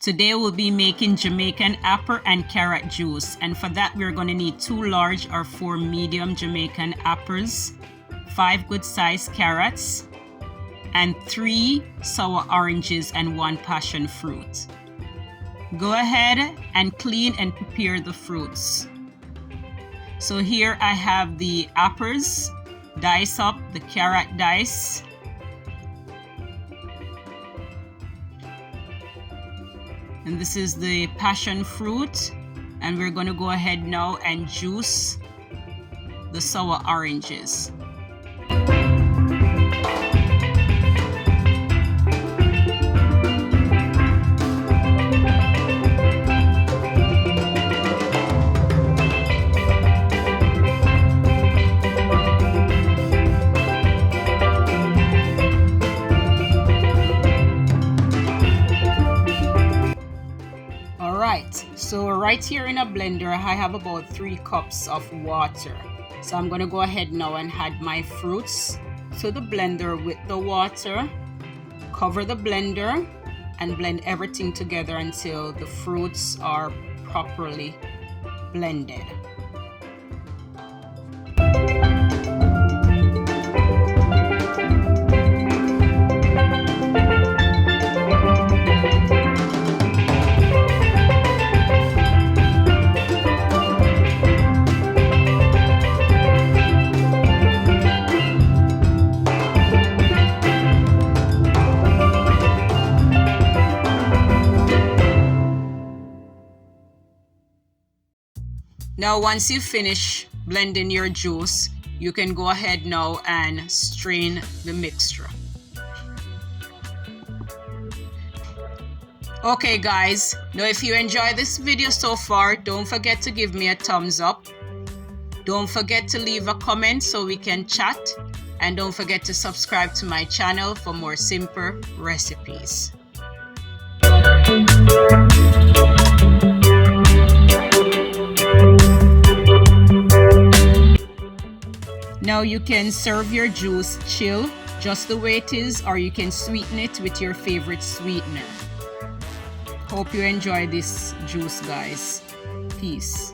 Today we'll be making Jamaican apple and carrot juice, and for that we're going to need 2 large or 4 medium Jamaican apples, 5 good sized carrots, and 3 sour oranges and 1 passion fruit. Go ahead and clean and prepare the fruits. So here I have the apples, dice up, the carrot dice, and this is the passion fruit, and we're going to go ahead now and juice the sour oranges. So right here in a blender, I have about 3 cups of water. So I'm going to go ahead now and add my fruits to the blender with the water. Cover the blender and blend everything together until the fruits are properly blended. Now once you finish blending your juice, you can go ahead now and strain the mixture. Okay guys, now if you enjoy this video so far, don't forget to give me a thumbs up. Don't forget to leave a comment so we can chat, and don't forget to subscribe to my channel for more simple recipes. Now you can serve your juice chill, just the way it is, or you can sweeten it with your favorite sweetener. Hope you enjoy this juice, guys. Peace.